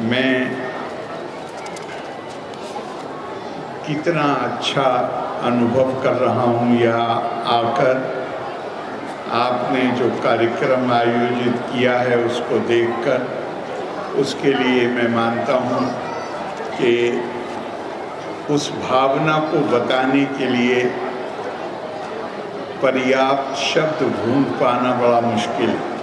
मैं कितना अच्छा अनुभव कर रहा हूँ यहाँ आकर। आपने जो कार्यक्रम आयोजित किया है उसको देखकर, उसके लिए मैं मानता हूँ कि उस भावना को बताने के लिए पर्याप्त शब्द ढूंढ पाना बड़ा मुश्किल है।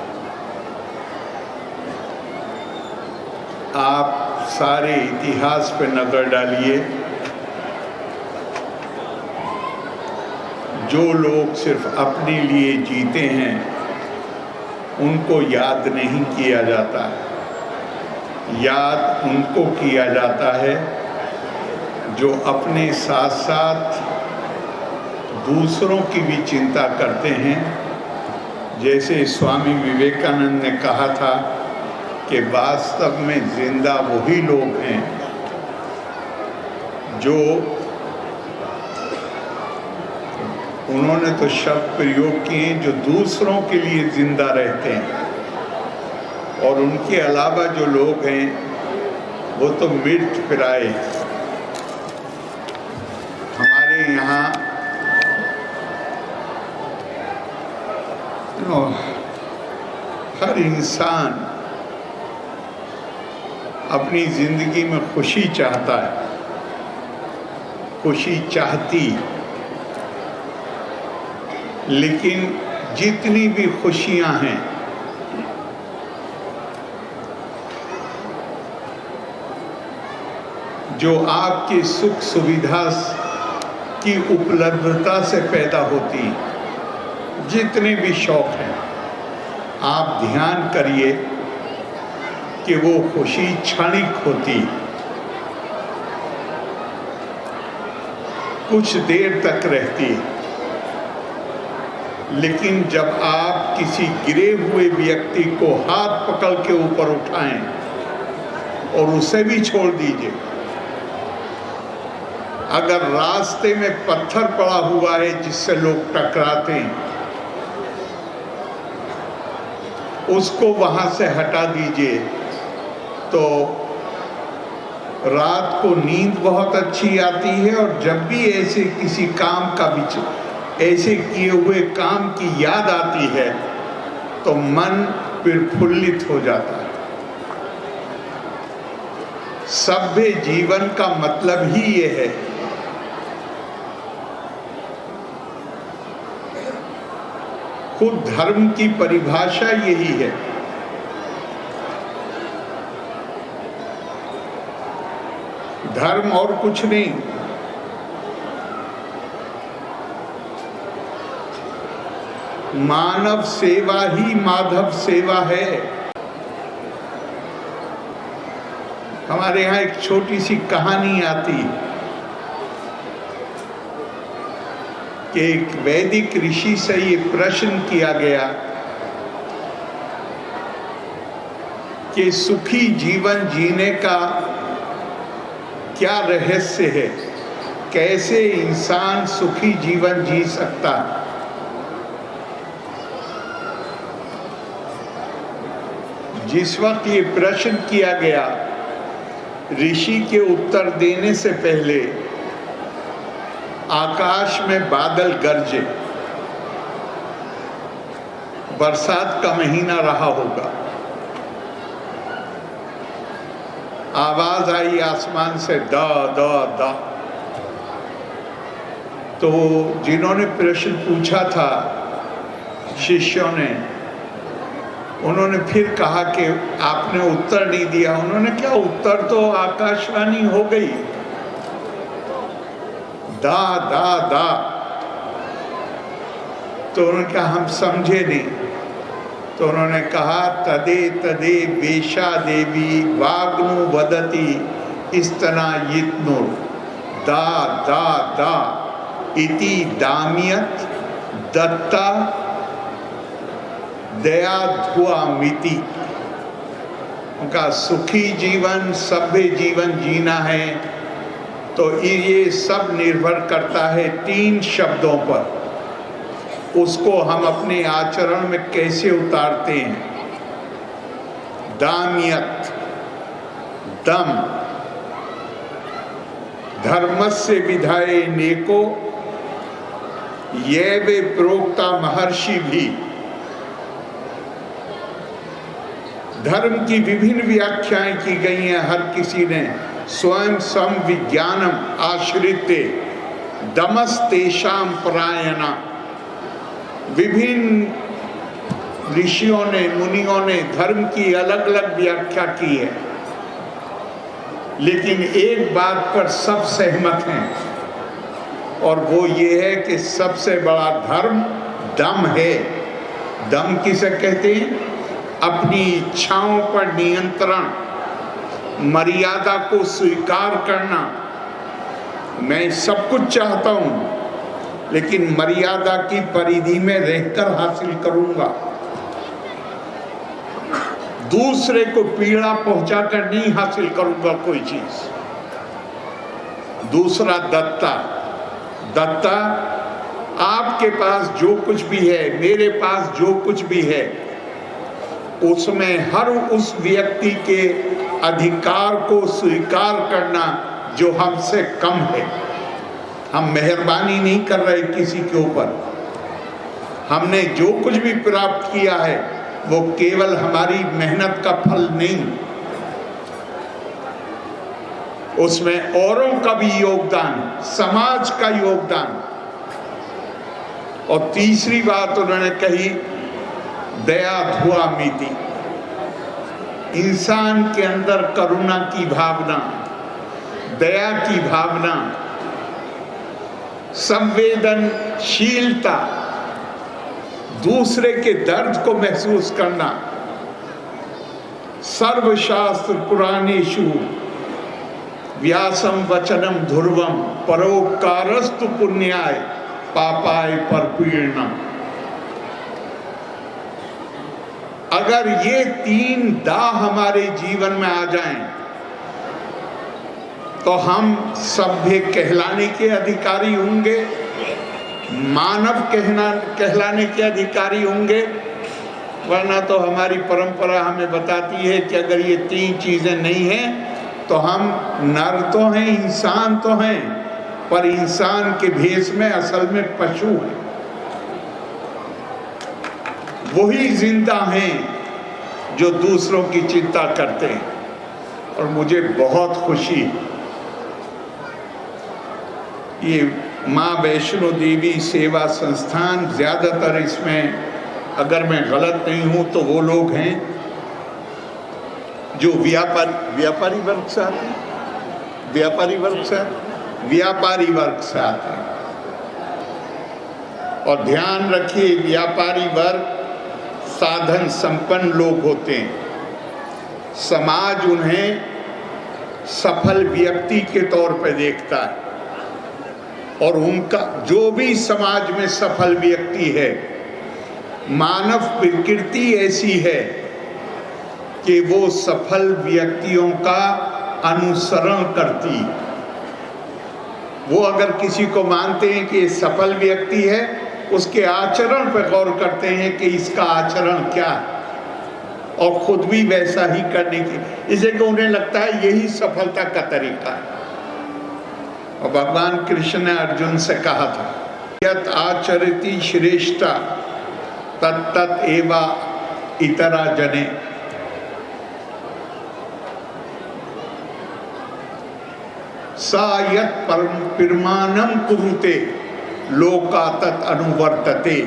आप सारे इतिहास पर नज़र डालिए, जो लोग सिर्फ अपने लिए जीते हैं उनको याद नहीं किया जाता है। याद उनको किया जाता है जो अपने साथ साथ दूसरों की भी चिंता करते हैं। जैसे स्वामी विवेकानंद ने कहा था कि वास्तव में जिंदा वही लोग हैं जो, उन्होंने तो शब्द प्रयोग किए, जो दूसरों के लिए जिंदा रहते हैं। और उनके अलावा जो लोग हैं वो तो मृत प्राय। हमारे यहाँ हर इंसान अपनी जिंदगी में खुशी चाहता है, खुशी चाहती, लेकिन जितनी भी खुशियां हैं जो आपकी सुख सुविधा की उपलब्धता से पैदा होती, जितने भी शौक हैं, आप ध्यान करिए कि वो खुशी क्षणिक होती, कुछ देर तक रहती। लेकिन जब आप किसी गिरे हुए व्यक्ति को हाथ पकड़ के ऊपर उठाएं और उसे भी छोड़ दीजिए, अगर रास्ते में पत्थर पड़ा हुआ है जिससे लोग टकराते हैं, उसको वहां से हटा दीजिए, तो रात को नींद बहुत अच्छी आती है। और जब भी ऐसे किसी काम का ऐसे किए हुए काम की याद आती है तो मन प्रफुल्लित हो जाता है। सभ्य जीवन का मतलब ही ये है। खुद धर्म की परिभाषा यही है। धर्म और कुछ नहीं, मानव सेवा ही माधव सेवा है। हमारे यहाँ एक छोटी सी कहानी आती कि एक वैदिक ऋषि से ये प्रश्न किया गया कि सुखी जीवन जीने का क्या रहस्य है, कैसे इंसान सुखी जीवन जी सकता है। जिस वक्त ये प्रश्न किया गया, ऋषि के उत्तर देने से पहले आकाश में बादल गरजे, बरसात का महीना रहा होगा। आवाज आई आसमान से, दा दा दा। तो जिन्होंने प्रश्न पूछा था, शिष्यों ने, उन्होंने फिर कहा कि आपने उत्तर नहीं दिया। उन्होंने क्या उत्तर, तो आकाशवाणी हो गई, दा दा दा। तो उन्होंने कहा हम समझे नहीं। तो उन्होंने कहा तदे तदे वेशा देवी वाग्नु वदति स्तना यित्नु दा दा दा इति दामियत दत्ता दया धुआ मिति। उनका सुखी जीवन, सभ्य जीवन जीना है तो ये सब निर्भर करता है 3 शब्दों पर। उसको हम अपने आचरण में कैसे उतारते हैं। दामियत, दम, धर्मस्य विधाये नेको, ये वे प्रोक्ता महर्षि भी। धर्म की विभिन्न व्याख्याएं की गई हैं। हर किसी ने स्वयं सम विज्ञानम आश्रित्य दमस्तेषाम परायणा, विभिन्न ऋषियों ने, मुनियों ने धर्म की अलग अलग व्याख्या की है, लेकिन एक बात पर सब सहमत हैं, और वो ये है कि सबसे बड़ा धर्म दम है। दम किसे कहते हैं? अपनी इच्छाओं पर नियंत्रण, मर्यादा को स्वीकार करना। मैं सब कुछ चाहता हूं, लेकिन मर्यादा की परिधि में रहकर हासिल करूंगा। दूसरे को पीड़ा पहुंचाकर नहीं हासिल करूंगा कोई चीज। दूसरा दत्ता। दत्ता, आपके पास जो कुछ भी है, मेरे पास जो कुछ भी है, उसमें हर उस व्यक्ति के अधिकार को स्वीकार करना जो हमसे कम है। हम मेहरबानी नहीं कर रहे किसी के ऊपर। हमने जो कुछ भी प्राप्त किया है वो केवल हमारी मेहनत का फल नहीं, उसमें औरों का भी योगदान, समाज का योगदान। और तीसरी बात उन्होंने कही, दया धुआ मिति। इंसान के अंदर करुणा की भावना, दया की भावना, संवेदनशीलता, दूसरे के दर्द को महसूस करना। सर्वशास्त्र पुराणेषु व्यासम वचनम ध्रुवम परोपकारस्तु पुण्याय पापाय परपीड़नम। अगर ये तीन दाह हमारे जीवन में आ जाएं, तो हम सभ्य कहलाने के अधिकारी होंगे, मानव कहलाने के अधिकारी होंगे। वरना तो हमारी परंपरा हमें बताती है कि अगर ये तीन चीजें नहीं हैं तो हम नर तो हैं, इंसान तो हैं, पर इंसान के भेष में असल में पशु हैं। वही जिंदा हैं जो दूसरों की चिंता करते हैं। और मुझे बहुत खुशी, ये माँ वैष्णो देवी सेवा संस्थान, ज़्यादातर इसमें अगर मैं गलत नहीं हूँ तो वो लोग हैं जो व्यापारी वर्ग से आते हैं, व्यापारी वर्ग से आते हैं। और ध्यान रखिए, व्यापारी वर्ग साधन संपन्न लोग होते हैं। समाज उन्हें सफल व्यक्ति के तौर पर देखता है, और उनका जो भी समाज में सफल व्यक्ति है, मानव प्रकृति ऐसी है कि वो सफल व्यक्तियों का अनुसरण करती। वो अगर किसी को मानते हैं कि ये सफल व्यक्ति है, उसके आचरण पर गौर करते हैं कि इसका आचरण क्या है, और खुद भी वैसा ही करने की, इसे को उन्हें लगता है यही सफलता का तरीका है। और भगवान कृष्ण ने अर्जुन से कहा था, यत् आचरति श्रेष्ठा तत्तत् एवा इतरा जने। सा यत् परमानम कुरुते लोका तत् अनुवर्तते।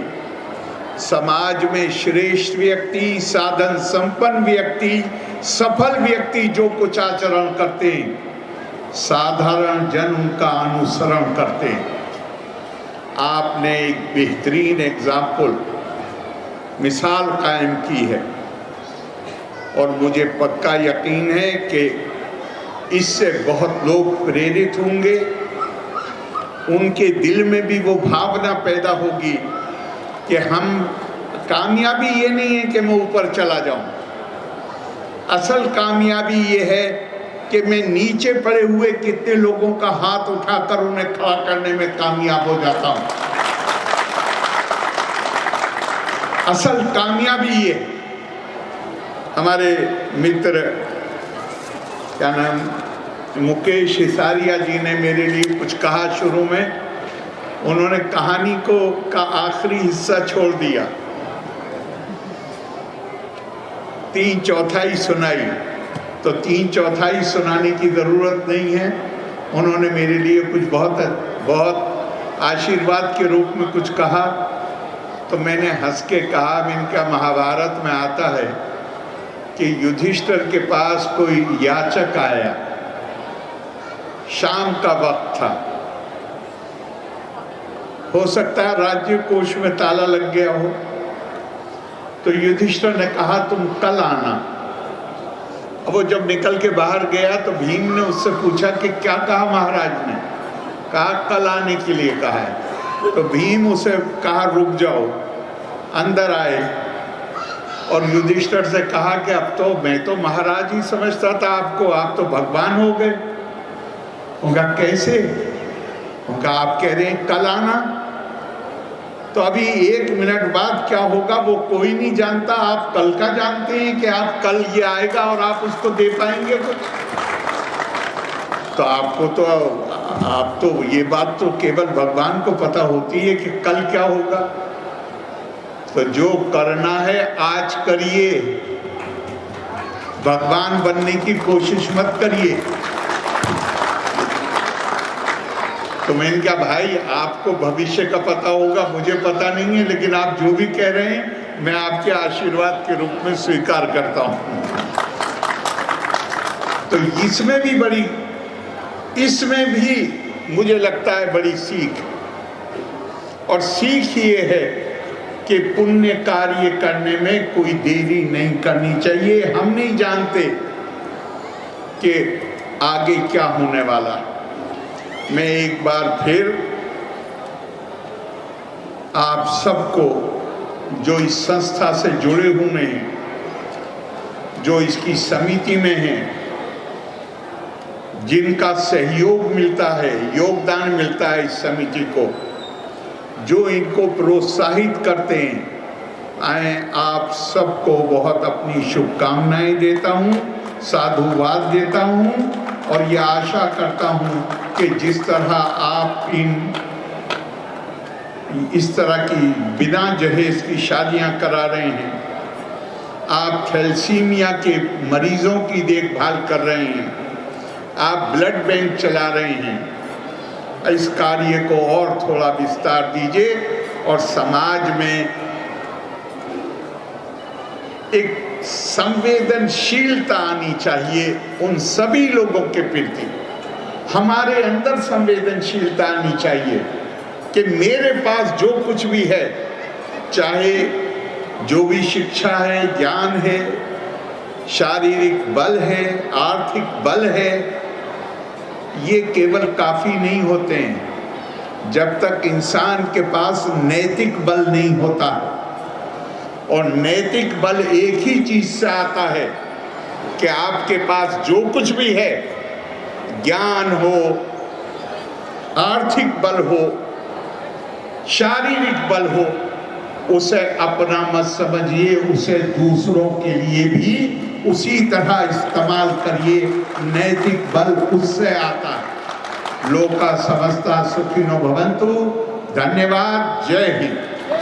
समाज में श्रेष्ठ व्यक्ति, साधन संपन्न व्यक्ति, सफल व्यक्ति जो कुछ आचरण करते हैं, साधारण जन उनका अनुसरण करते हैं। आपने एक बेहतरीन एग्जाम्पल, मिसाल कायम की है, और मुझे पक्का यकीन है कि इससे बहुत लोग प्रेरित होंगे। उनके दिल में भी वो भावना पैदा होगी कि हम, कामयाबी ये नहीं है कि मैं ऊपर चला जाऊं, असल कामयाबी ये है कि मैं नीचे पड़े हुए कितने लोगों का हाथ उठाकर उन्हें खड़ा करने में कामयाब हो जाता हूं। असल कामयाबी ये। हमारे मित्र क्या नाम, मुकेश हिसारिया जी ने मेरे लिए कुछ कहा शुरू में। उन्होंने कहानी का आखिरी हिस्सा छोड़ दिया, 3/4 सुनाई, तो 3/4 सुनाने की ज़रूरत नहीं है। उन्होंने मेरे लिए कुछ बहुत आशीर्वाद के रूप में कुछ कहा, तो मैंने हंस के कहा, इनका महाभारत में आता है कि युधिष्ठिर के पास कोई याचक आया, शाम का वक्त था, हो सकता है राज्य कोष में ताला लग गया हो, तो युधिष्ठिर ने कहा तुम कल आना। अब वो जब निकल के बाहर गया तो भीम ने उससे पूछा कि क्या कहा महाराज ने? कहा कल आने के लिए कहा है। तो भीम उसे कहा रुक जाओ, अंदर आए और युधिष्ठिर से कहा कि अब तो मैं तो महाराज ही समझता था आपको, आप तो भगवान हो गए। उनका कैसे? उनका आप कह रहे हैं कल आना, तो अभी 1 मिनट बाद क्या होगा वो कोई नहीं जानता, आप कल का जानते हैं कि आप कल ये आएगा और आप उसको दे पाएंगे कुछ? तो आप तो ये बात तो केवल भगवान को पता होती है कि कल क्या होगा। तो जो करना है आज करिए, भगवान बनने की कोशिश मत करिए। तो मैंने कहा भाई आपको भविष्य का पता होगा, मुझे पता नहीं है, लेकिन आप जो भी कह रहे हैं मैं आपके आशीर्वाद के रूप में स्वीकार करता हूं। तो इसमें भी मुझे लगता है बड़ी सीख, और सीख ये है कि पुण्य कार्य करने में कोई देरी नहीं करनी चाहिए। हम नहीं जानते कि आगे क्या होने वाला है। मैं एक बार फिर आप सबको जो इस संस्था से जुड़े हुए हैं, जो इसकी समिति में हैं, जिनका सहयोग मिलता है, योगदान मिलता है इस समिति को, जो इनको प्रोत्साहित करते हैं, आप सबको बहुत अपनी शुभकामनाएं देता हूं, साधुवाद देता हूं, और ये आशा करता हूं कि जिस तरह आप इस तरह की बिना जहेज की शादियां करा रहे हैं, आप थैलेसीमिया के मरीजों की देखभाल कर रहे हैं, आप ब्लड बैंक चला रहे हैं, इस कार्य को और थोड़ा विस्तार दीजिए और समाज में एक संवेदनशीलता आनी चाहिए उन सभी लोगों के प्रति। हमारे अंदर संवेदनशीलता आनी चाहिए कि मेरे पास जो कुछ भी है, चाहे जो भी शिक्षा है, ज्ञान है, शारीरिक बल है, आर्थिक बल है, ये केवल काफी नहीं होते हैं जब तक इंसान के पास नैतिक बल नहीं होता। और नैतिक बल एक ही चीज से आता है कि आपके पास जो कुछ भी है, ज्ञान हो, आर्थिक बल हो, शारीरिक बल हो, उसे अपना मत समझिए, उसे दूसरों के लिए भी उसी तरह इस्तेमाल करिए। नैतिक बल उससे आता है। लोका समस्ता सुखिनो भवन्तु। धन्यवाद। जय हिंद।